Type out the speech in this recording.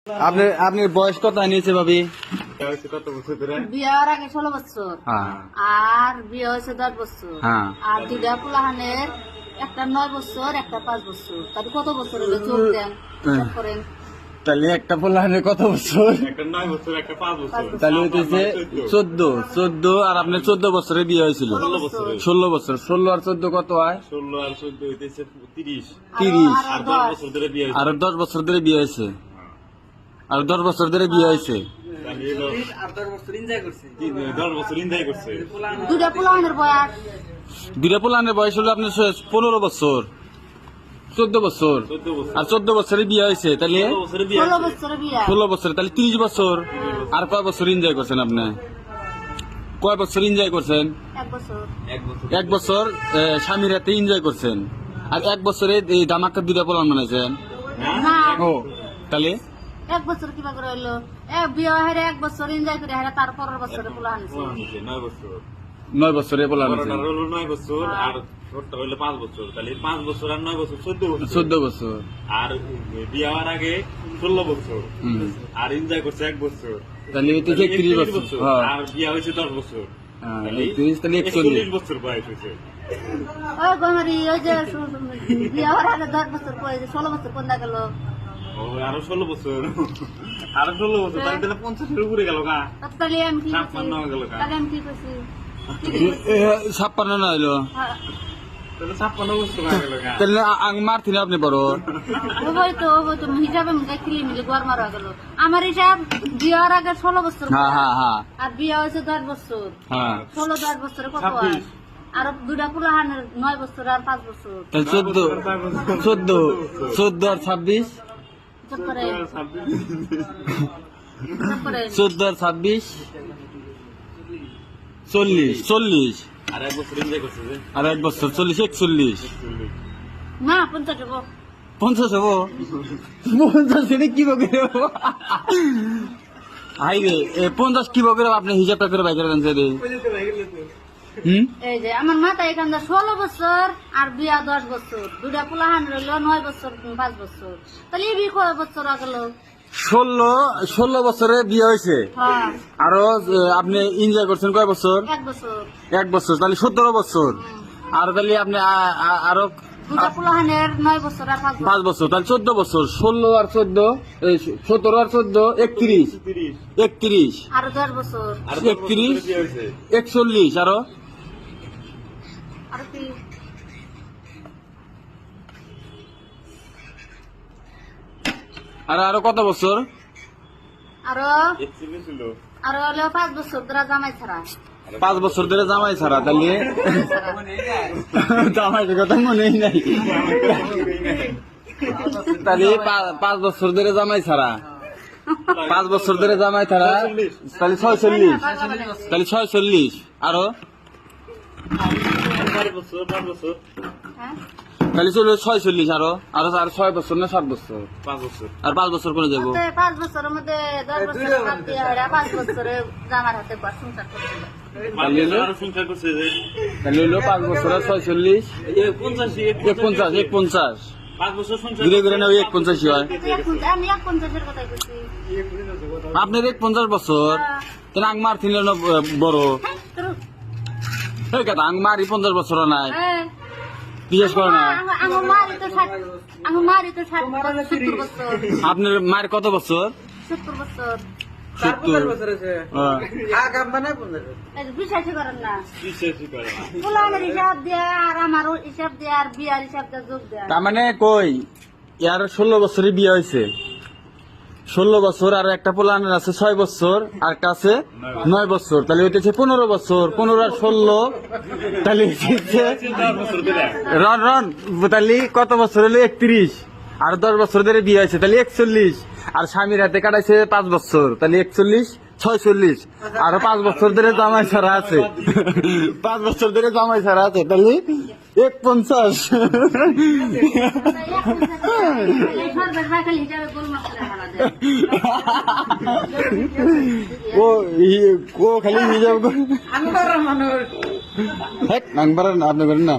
আপনার বয়স কত নিয়েছে ভাবি? বিয়ার আগে 16 বছর, আর বিয়ে হয়েছে 10 বছর, আর দুইটা পুলাহানের, একটা 9 বছর, একটা 5 বছর। তাহলে কত বছর হলো? চোখ দেন করেন। তাহলে একটা পোলাহানের কত বছর? একটা 9 বছর, একটা 5 বছর। তাহলে হইতেছে 14 আর আপনার 14 বছরে বিয়ে হয়েছিল। 16 বছর। 16 আর 14 কত হয়? 16 আর 14 হইতেছে 30। আর 10 বছর ধরে বিয়ে হয়েছে। আর 10 বছর ধরে বিয়ে হয়েছে। আর 10 বছর ধরে বিয়ে হয়েছে। 10 বছর এনজয় করছে। দুইটা পুলাহানের বয়স, দুইটা পোলাহানের বয়স হলো আপনার 15 বছর, 14 বছর। আর 14 বছরে বিয়ে হয়েছে। তাহলে 16 বছরে বিয়া। 16 বছর, তাহলে 30 বছর। আর কয় বছর এনজয় করছেন আপনি? কয় বছর এনজয় করছেন? 1 বছর। 1 বছর স্বামীর হাতে এনজয় করছেন। আর 1 বছরে এই দামাক্কা দুইটা পোলান বানাইছেন। না, ও তাহলে 1 বছর কিবা করে হইলো? বিয়ে হেরে 1 বছর এনজয় করে হেরে তারপরের বছরে পুলাহান হয়েছে। 9 বছর। 9 বছরে পোলান বড়টার হলো 9 বছর আর ছোটটা হলো 5 বছর। তাহলে 5 বছর আর 9 বছর 14 বছর। 14 বছর। আর বিয়ে হওয়ার আগে 16 বছর। আর এনজয় করছে 1 বছর। তাহলে হইতেছে 31 বছর। হ্যাঁ, আর বিয়ে হয়েছে 10 বছর। 31 তাহলে 41 বছর বয়স হয়েছে। ওই গমারি, ওই যে বিয়ে হওয়ার আগে 10 বছর পরে 16 বছর কোন গেল? ও আরো 16 বছর। আরো 16 বছর। তাহলে 50 এর উপরে গেল গা। তাহলে আমি কি করছি? 56 গেল গা। তাহলে আমি কি করছি? 56 না হইলো? তাহলে 56 বছর হয়ে গেল গা। তাহলে মারছি না আপনি বড়? ওই তো হিসাবে কিলি মিলে গড় মারা গেল। আমার হিসাব বিয়ে হওয়ার আগে 16 বছর, হ্যাঁ হ্যাঁ হ্যাঁ আর বিয়ে হয়েছে 10 বছর। হ্যাঁ। 16 10 বছরে কত হয়? আর দুইটা পুলাহানের 9 বছর আর 5 বছর। তাহলে 14 আর 26। চুপ করে, চুপ করে। 14 আর 26 40। আর 1 বছর এনজয় করছে যে। আর 1 বছর 40 41। না 50 হবো। 50 হবো? 50 এটা কি বকে হাই রে, 50 কি বকে আপনি হিসাবটা করে বাইরে দেন রে। এই যে আমার মাথায় এখান 16 বছর আর বিয়া 10 বছর, দুইটা পুলাহান রইল 9 বছর 5 বছর। তাহলে এই বিয়ে কয় বছর গেল? 16 বছরে বিয়ে হয়েছে। হ্যাঁ, আরো আপনি এনজয় করছেন কয় বছর? 1 বছর। 1 বছর, তাহলে 17 বছর। আর তাহলে আপনি আরো দুটা পুলাহানের 9 বছর আর 5 5 বছর, তাহলে 14 বছর। 16 আর 14 17 আর 14 31। 31 আর 10 বছর। আর 31 বিয়ে হয়েছে। 41 আরো আর কি? আরো কত বছর? আরো এক্সিবিশন ছিল। আরো হলো 5 বছর ধরে জামাই ছাড়া। 5 বছর ধরে জামাই ছাড়া। তাহলে জামাইয়ের কথা মনেই নাই। তাহলে 5 বছর ধরে জামাই ছাড়া। 5 বছর ধরে জামাই ছাড়া, তাহলে 46। তাহলে 46 আরো 4 বছর 5 বছর হ্যাঁ, তাহলে চলো 46 আরো 6 বছর না 7 বছর? 5 বছর। আর 5 বছর করে যাবো। 5 বছরের মধ্যে 10 বছর বাদ দিয়ে 5 বছরে জামার হাতে সংসার করছিল। তাহলে হলো আর সংখ্যা করছে যে 5 বছর আর 46 51। 5 বছর সংখ্যা ঘুরে ঘুরে না ওই 51 হয়। আমি 51-এর কথাই বলছি। আপনার 51 বছর, তাহলে আং মার ছিল না বড়? এই কথা আং মারি 50 বছর নাই, বিশেষ করে না। আমার মারি তো 70 বছর। আপনার মায়ের কত বছর? 70 বছর। 70। এই যে বিশ্বাসই করেন না। বিশ্বাসই করে না। পুলানের হিসাব দিয়ে আর আমার হিসাব দিয়ে আর বিয়ার হিসাব দিয়ে যোগ দেয়। তার মানে কই ইয়ার 16 বছরই বিয়ে হয়েছে। 16 বছর, আর একটা পোলানের আছে 6 বছর, আর একটা আছে 9 বছর। তাহলে হইতেছে 15 বছর। 15 আর 16 তাহলে হইতেছে 10 বছর ধরে। রন তাহলে কত বছর হলো? 31। আর 10 বছর ধরে বিয়ে হয়েছে, তাহলে 41। আর স্বামীর হাতে কাটাইছে 5 বছর, তাহলে 41 46। আরো 5 বছর ধরে জামাই ছাড়া আছে। 5 বছর ধরে জামাই ছাড়া আছে, তাহলে 51। ও খালি হিসাব করে। আপনি করেন না?